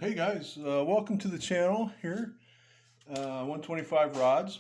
Hey guys, welcome to the channel here. 125 rods.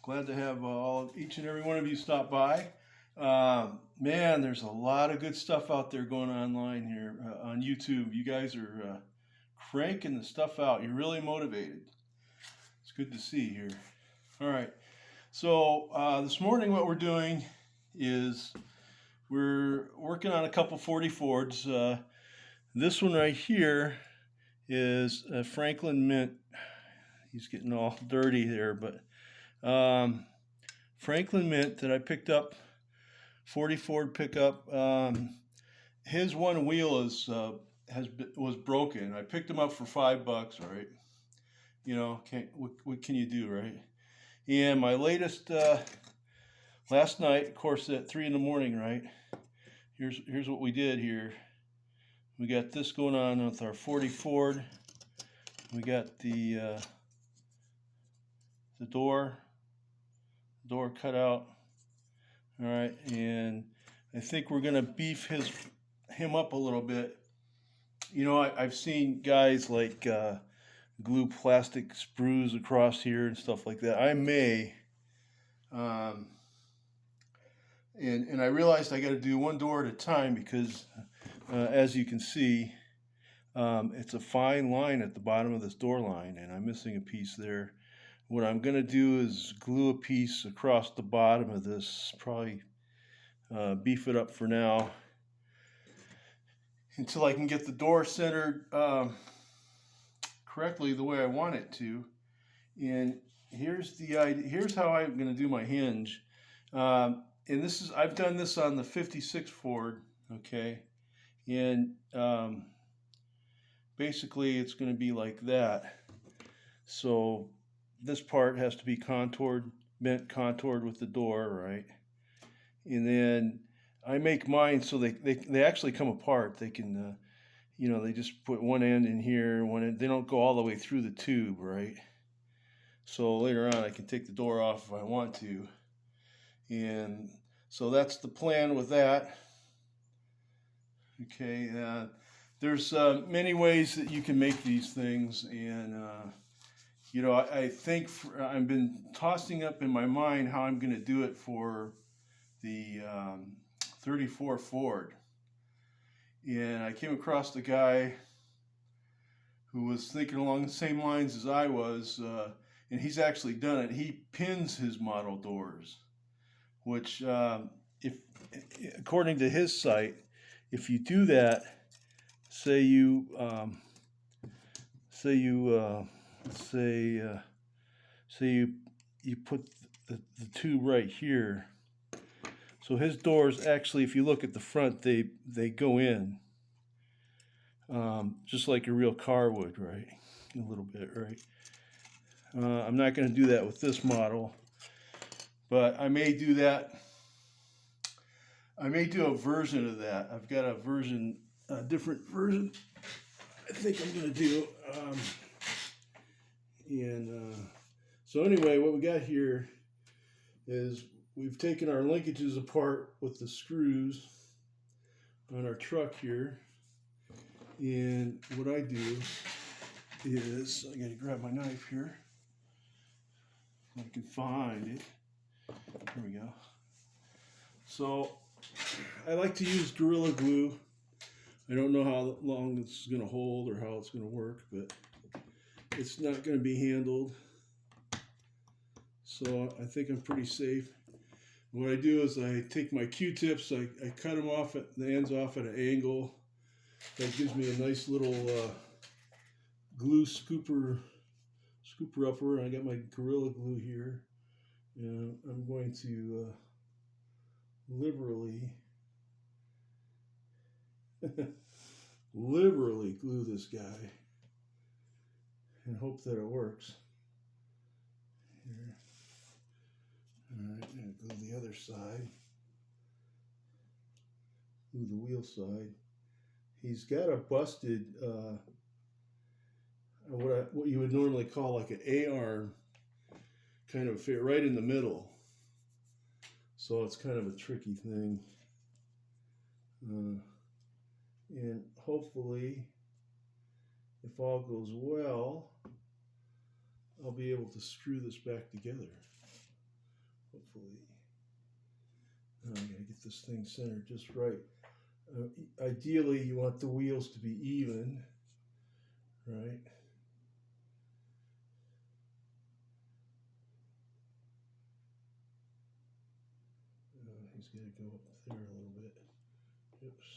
Glad to have each and every one of you stop by. Man, there's a lot of good stuff out there going online here on YouTube. You guys are cranking the stuff out. You're really motivated. It's good to see here. All right. So this morning, what we're doing is we're working on a couple 40 Fords. This one right here is a Franklin Mint. He's getting all dirty there, but Franklin Mint that I picked up, 40 Ford pickup. His one wheel was broken. I picked him up for $5, right? You know, what can you do, right? And my latest last night, of course, at 3 in the morning, right? Here's what we did here. We got this going on with our 40 Ford. We got the door cut out. All right, and I think we're gonna beef him up a little bit. You know, I've seen guys like glue plastic sprues across here and stuff like that. I may, and I realized I got to do one door at a time because, as you can see, it's a fine line at the bottom of this door line, and I'm missing a piece there. What I'm going to do is glue a piece across the bottom of this, probably beef it up for now until I can get the door centered correctly the way I want it to. And here's the idea. Here's how I'm going to do my hinge. And I've done this on the 56 Ford, okay? And basically it's going to be like that. So this part has to be contoured with the door, right? And then I make mine so they actually come apart. They can, they just put one end in here, they don't go all the way through the tube, right? So later on I can take the door off if I want to. And so that's the plan with that. Okay, there's many ways that you can make these things, and I think I've been tossing up in my mind how I'm going to do it for the 34 Ford. And I came across the guy who was thinking along the same lines as I was, and he's actually done it. He pins his model doors, which, if according to his site, if you do that, say you put the tube right here. So his doors actually, if you look at the front, they go in, just like a real car would, right? A little bit, right? I'm not going to do that with this model, but I may do that. I may do a version of that. I've got a different version I think I'm going to do. So anyway, what we got here is we've taken our linkages apart with the screws on our truck here. And what I do is, I got to grab my knife here. If I can find it. There we go. So I like to use Gorilla Glue. I don't know how long it's going to hold or how it's going to work, but it's not going to be handled. So I think I'm pretty safe. What I do is I take my Q-tips, I cut them off at the ends off at an angle. That gives me a nice little glue scooper upper. And I got my Gorilla Glue here. And I'm going to liberally glue this guy and hope that it works. Here. All right, and glue the other side. Glue the wheel side. He's got a busted, what you would normally call like an A-arm kind of fit right in the middle. So it's kind of a tricky thing. And hopefully if all goes well, I'll be able to screw this back together. Hopefully. Now I gotta get this thing centered just right. Ideally, you want the wheels to be even, right? He's gonna go up there a little bit. Oops.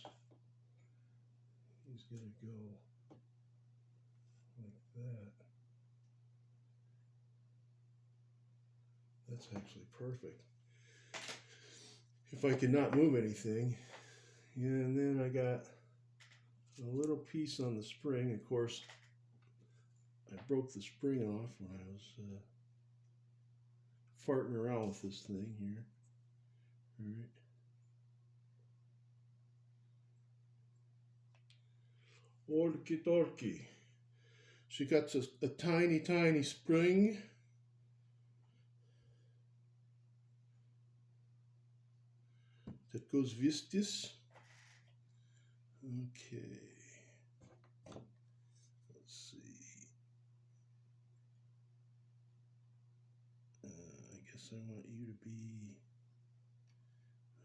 He's gonna go like that. That's actually perfect. If I can not move anything. Yeah, and then I got a little piece on the spring. Of course, I broke the spring off when I was farting around with this thing here. All right. Orky dorky. She got a tiny, tiny spring. That goes with this. Okay. Let's see. I guess I want you to be.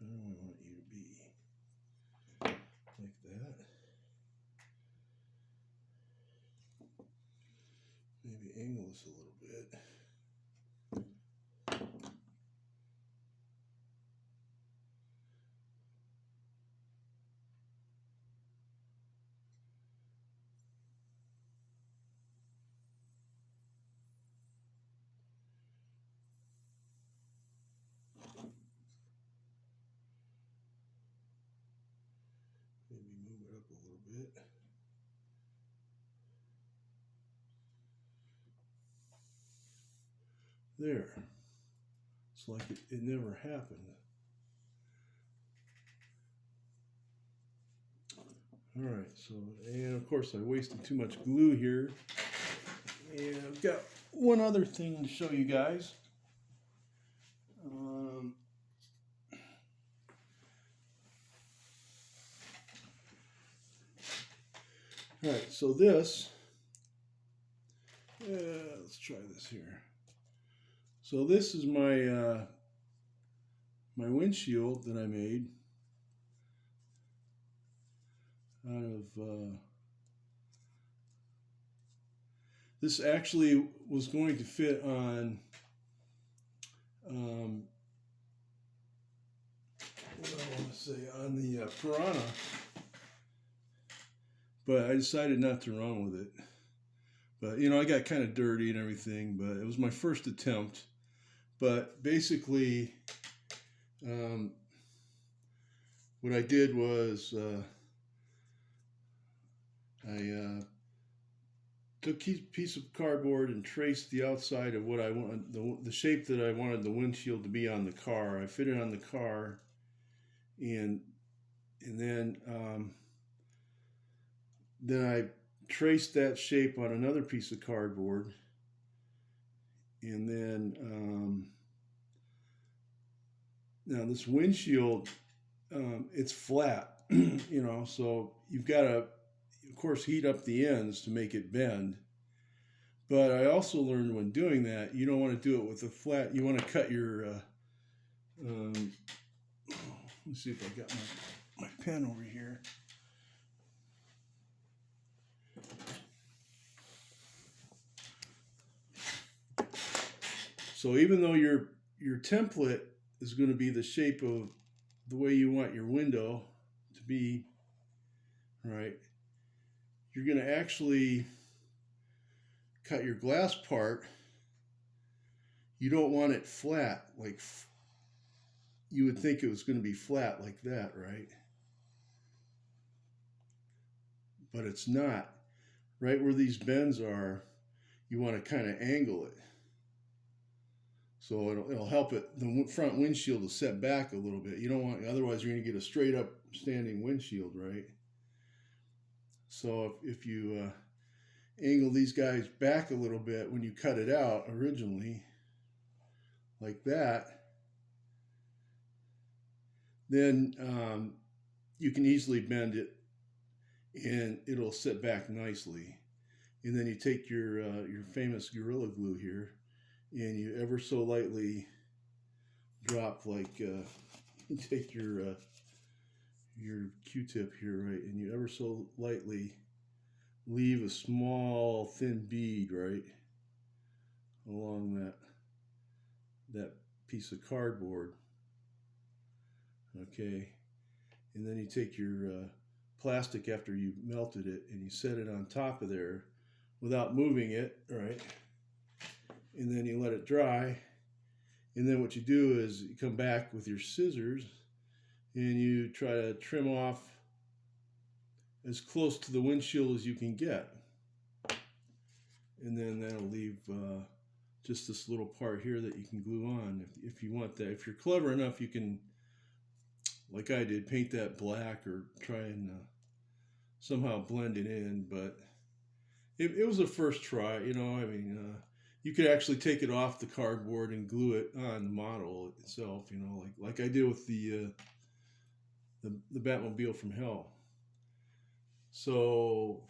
I don't want you to be like that. Maybe angle this a little bit. Maybe move it up a little bit. There. It's like it never happened. All right, so, and of course I wasted too much glue here. And I've got one other thing to show you guys. All right, so this, let's try this here. So this is my my windshield that I made out of, this actually was going to fit on, what do I want to say, on the Piranha, but I decided not to run with it. But, you know, I got kind of dirty and everything, but it was my first attempt. But basically, what I did was I took a piece of cardboard and traced the outside of what I wanted, the shape that I wanted the windshield to be on the car. I fit it on the car, and then I traced that shape on another piece of cardboard, and then now this windshield, it's flat, you know, so you've got to, of course, heat up the ends to make it bend. But I also learned when doing that, you don't want to do it with a flat, you want to cut your, let's see if I got my pen over here. So even though your template is going to be the shape of the way you want your window to be, right, you're going to actually cut your glass part. You don't want it flat, like you would think it was going to be flat like that, right? But it's not. Right where these bends are, you want to kind of angle it. So it'll help it, the front windshield will set back a little bit. You don't want, otherwise you're going to get a straight up standing windshield, right? So if you angle these guys back a little bit when you cut it out originally, like that, then you can easily bend it and it'll sit back nicely. and then you take your famous Gorilla Glue here, and you ever so lightly drop, like you take your Q-tip here, right, and you ever so lightly leave a small thin bead right along that piece of cardboard. Okay, and then you take your plastic after you melted it and you set it on top of there without moving it, right? And then you let it dry. And then what you do is you come back with your scissors and you try to trim off as close to the windshield as you can get. And then that'll leave just this little part here that you can glue on if you want that. If you're clever enough, you can, like I did, paint that black or try and somehow blend it in. But it was a first try, you know. I mean, you could actually take it off the cardboard and glue it on the model itself, you know, like I did with the Batmobile from Hell. So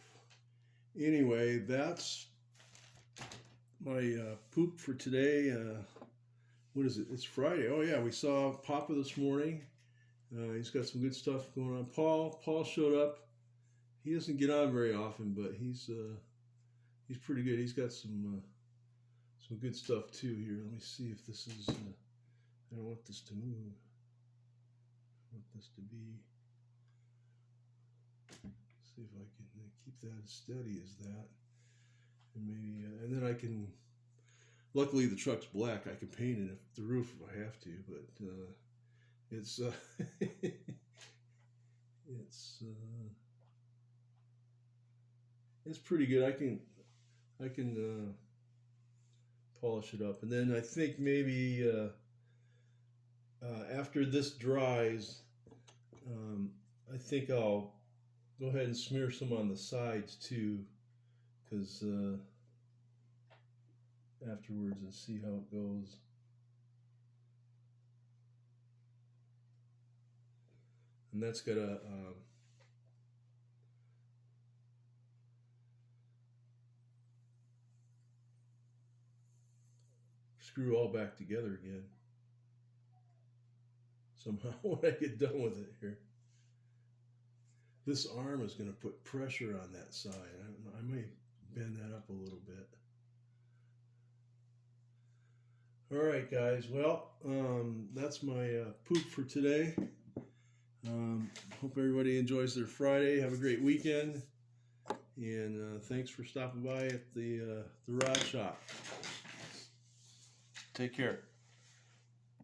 anyway, that's my poop for today. What is it? It's Friday. Oh yeah, we saw Papa this morning. He's got some good stuff going on. Paul showed up. He doesn't get on very often, but he's pretty good. He's got some good stuff too here. Let me see if this is. I don't want this to move. I want this to be. See if I can keep that as steady as that, and maybe, and then I can. Luckily, the truck's black. I can paint it if the roof if I have to, but it's it's pretty good. I can polish it up, and then I think maybe after this dries, I think I'll go ahead and smear some on the sides too, because afterwards and see how it goes. And that's got a screw all back together again somehow when I get done with it here. This arm is going to put pressure on that side. I may bend that up a little bit. All right, guys. Well, that's my poop for today. Hope everybody enjoys their Friday. Have a great weekend. And thanks for stopping by at the rod shop. Take care.